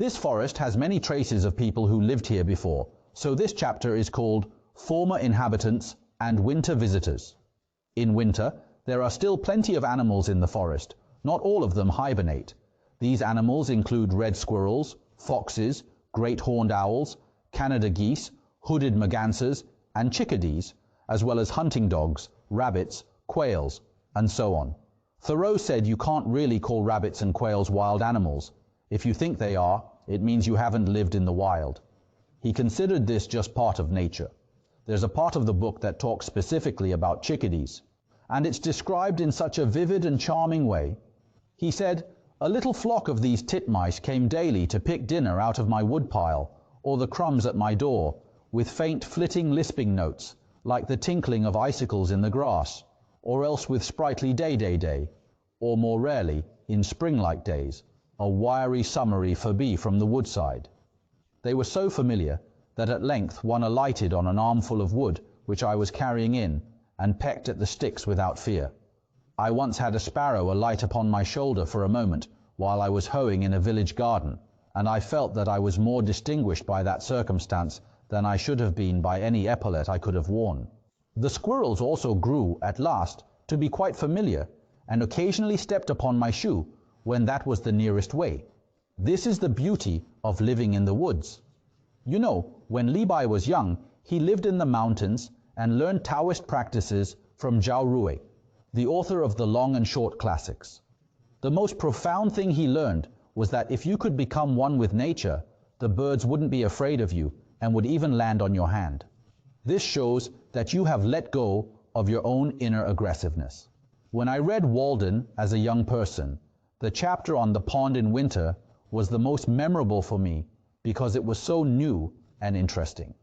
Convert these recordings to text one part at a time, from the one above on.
This forest has many traces of people who lived here before, so this chapter is called Former Inhabitants and Winter Visitors. In winter, there are still plenty of animals in the forest. Not all of them hibernate. These animals include red squirrels, foxes, great horned owls, Canada geese, hooded mergansers, and chickadees, as well as hunting dogs, rabbits, quails, and so on. Thoreau said you can't really call rabbits and quails wild animals. If you think they are, it means you haven't lived in the wild. He considered this just part of nature. There's a part of the book that talks specifically about chickadees, and it's described in such a vivid and charming way. He said, "A little flock of these titmice came daily to pick dinner out of my woodpile, or the crumbs at my door, with faint flitting lisping notes, like the tinkling of icicles in the grass, or else with sprightly day, or more rarely, in spring-like days, a wiry summary forby from the woodside." They were so familiar that at length one alighted on an armful of wood which I was carrying in, and pecked at the sticks without fear. I once had a sparrow alight upon my shoulder for a moment while I was hoeing in a village garden, and I felt that I was more distinguished by that circumstance than I should have been by any epaulet I could have worn. The squirrels also grew, at last, to be quite familiar, and occasionally stepped upon my shoe when that was the nearest way. This is the beauty of living in the woods. You know, when Levi was young, he lived in the mountains and learned Taoist practices from Zhao Rui, the author of the Long and Short Classics. The most profound thing he learned was that if you could become one with nature, the birds wouldn't be afraid of you and would even land on your hand. This shows that you have let go of your own inner aggressiveness. When I read Walden as a young person, the chapter on the pond in winter was the most memorable for me because it was so new and interesting.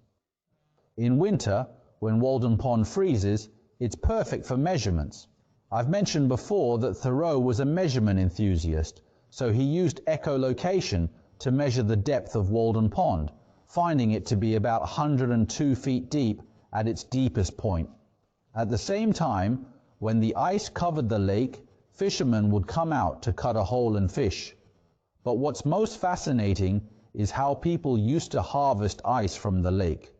In winter, when Walden Pond freezes, it's perfect for measurements. I've mentioned before that Thoreau was a measurement enthusiast, so he used echolocation to measure the depth of Walden Pond, finding it to be about 102 feet deep at its deepest point. At the same time, when the ice covered the lake, fishermen would come out to cut a hole and fish. But what's most fascinating is how people used to harvest ice from the lake.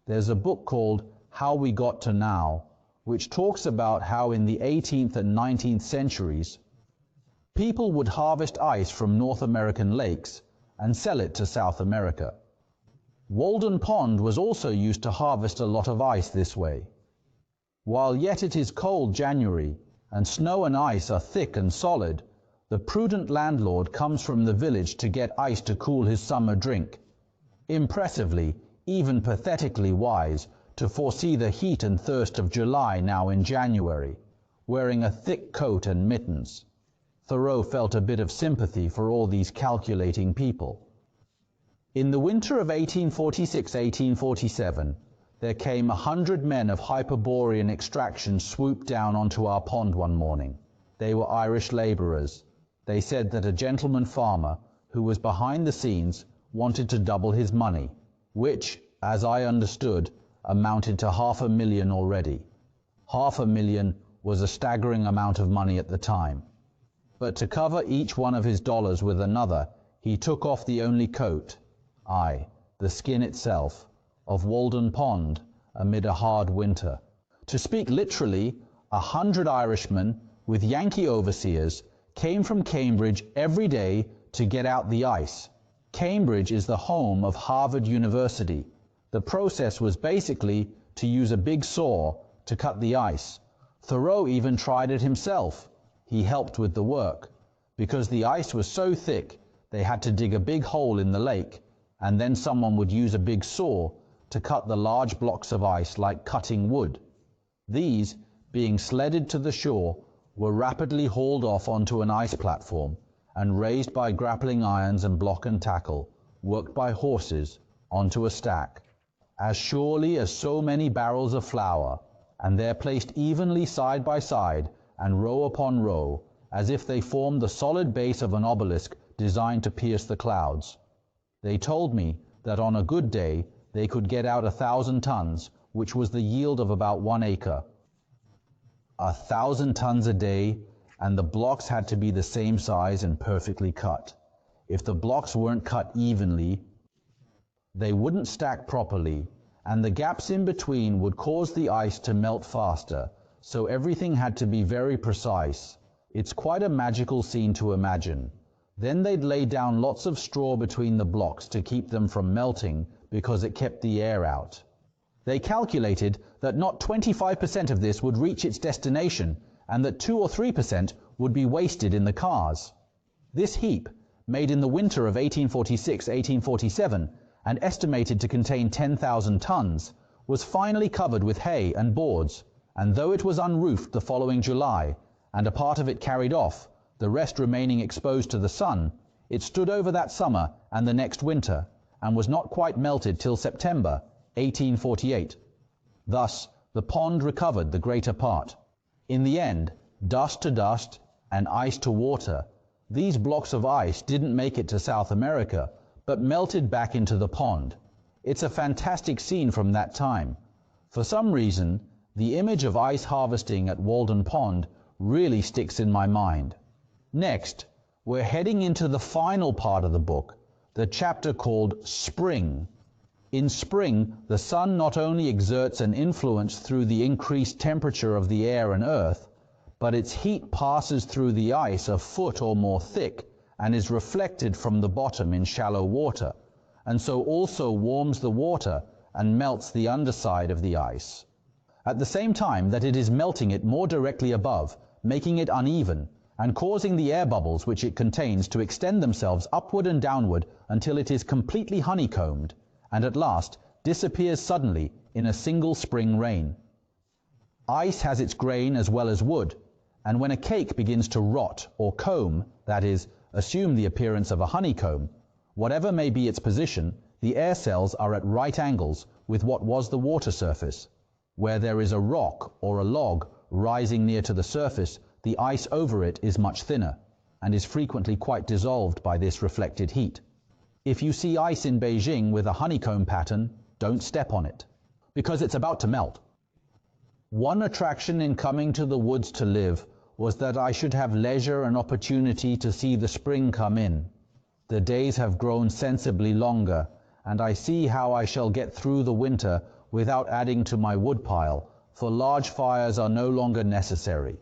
There's a book called How We Got to Now, which talks about how in the 18th and 19th centuries, people would harvest ice from North American lakes and sell it to South America. Walden Pond was also used to harvest a lot of ice this way. While yet it is cold January, and snow and ice are thick and solid, the prudent landlord comes from the village to get ice to cool his summer drink. Impressively, even pathetically wise, to foresee the heat and thirst of July now in January, wearing a thick coat and mittens. Thoreau felt a bit of sympathy for all these calculating people. In the winter of 1846-1847, there came 100 men of Hyperborean extraction swooped down onto our pond one morning. They were Irish labourers. They said that a gentleman farmer, who was behind the scenes, wanted to double his money, which, as I understood, amounted to $500,000 already. $500,000 was a staggering amount of money at the time. But to cover each one of his dollars with another, he took off the only coat, the skin itself, of Walden Pond amid a hard winter. To speak literally, 100 Irishmen with Yankee overseers came from Cambridge every day to get out the ice. Cambridge is the home of Harvard University. The process was basically to use a big saw to cut the ice. Thoreau even tried it himself. He helped with the work. Because the ice was so thick, they had to dig a big hole in the lake, and then someone would use a big saw to cut the large blocks of ice like cutting wood. These, being sledded to the shore, were rapidly hauled off onto an ice platform and raised by grappling irons and block and tackle, worked by horses, onto a stack, as surely as so many barrels of flour, and there placed evenly side by side and row upon row, as if they formed the solid base of an obelisk designed to pierce the clouds. They told me that on a good day they could get out 1,000 tons, which was the yield of about 1 acre. 1,000 tons a day, and the blocks had to be the same size and perfectly cut. if the blocks weren't cut evenly, they wouldn't stack properly, and the gaps in between would cause the ice to melt faster, so everything had to be very precise. It's quite a magical scene to imagine. Then they'd lay down lots of straw between the blocks to keep them from melting because it kept the air out. They calculated that not 25% of this would reach its destination and that 2 or 3% would be wasted in the cars. This heap, made in the winter of 1846-1847 and estimated to contain 10,000 tons, was finally covered with hay and boards, and though it was unroofed the following July, and a part of it carried off, the rest remaining exposed to the sun, it stood over that summer and the next winter, and was not quite melted till September 1848. Thus, the pond recovered the greater part. In the end, dust to dust and ice to water, these blocks of ice didn't make it to South America, but melted back into the pond. It's a fantastic scene from that time. For some reason, the image of ice harvesting at Walden Pond really sticks in my mind. Next, we're heading into the final part of the book, the chapter called Spring. In spring, the sun not only exerts an influence through the increased temperature of the air and earth, but its heat passes through the ice a foot or more thick and is reflected from the bottom in shallow water, and so also warms the water and melts the underside of the ice. At the same time that it is melting it more directly above, making it uneven, and causing the air bubbles which it contains to extend themselves upward and downward until it is completely honeycombed, and at last disappears suddenly in a single spring rain. Ice has its grain as well as wood, and when a cake begins to rot or comb, that is, assume the appearance of a honeycomb, whatever may be its position, the air cells are at right angles with what was the water surface. Where there is a rock or a log rising near to the surface, the ice over it is much thinner, and is frequently quite dissolved by this reflected heat. If you see ice in Beijing with a honeycomb pattern, don't step on it, because it's about to melt. One attraction in coming to the woods to live was that I should have leisure and opportunity to see the spring come in. The days have grown sensibly longer, and I see how I shall get through the winter without adding to my woodpile, for large fires are no longer necessary.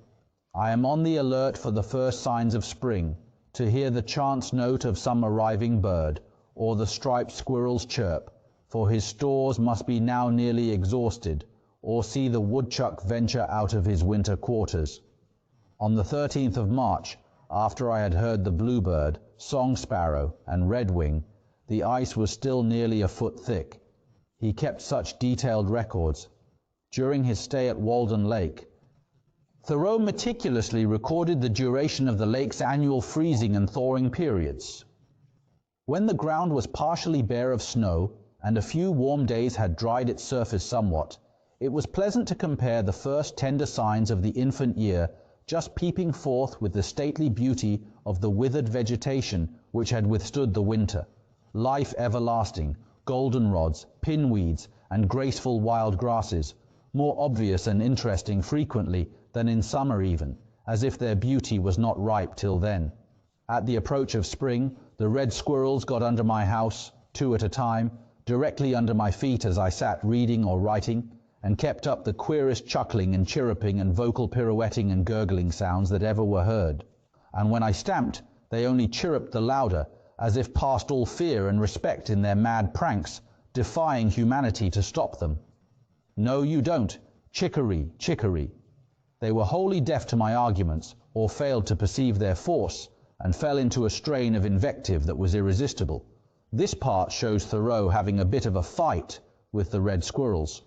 I am on the alert for the first signs of spring, to hear the chance note of some arriving bird, or the striped squirrel's chirp, for his stores must be now nearly exhausted, or see the woodchuck venture out of his winter quarters. On the 13th of March, after I had heard the bluebird, song sparrow, and redwing, the ice was still nearly a foot thick. He kept such detailed records. During his stay at Walden Lake, Thoreau meticulously recorded the duration of the lake's annual freezing and thawing periods. When the ground was partially bare of snow, and a few warm days had dried its surface somewhat, it was pleasant to compare the first tender signs of the infant year just peeping forth with the stately beauty of the withered vegetation which had withstood the winter, life everlasting, goldenrods, pinweeds, and graceful wild grasses, more obvious and interesting frequently than in summer even, as if their beauty was not ripe till then. At the approach of spring, the red squirrels got under my house, 2 at a time, directly under my feet as I sat reading or writing, and kept up the queerest chuckling and chirruping and vocal pirouetting and gurgling sounds that ever were heard. And when I stamped, they only chirruped the louder, as if past all fear and respect in their mad pranks, defying humanity to stop them. No, you don't. Chicory, chicory. They were wholly deaf to my arguments, or failed to perceive their force, and fell into a strain of invective that was irresistible. This part shows Thoreau having a bit of a fight with the red squirrels.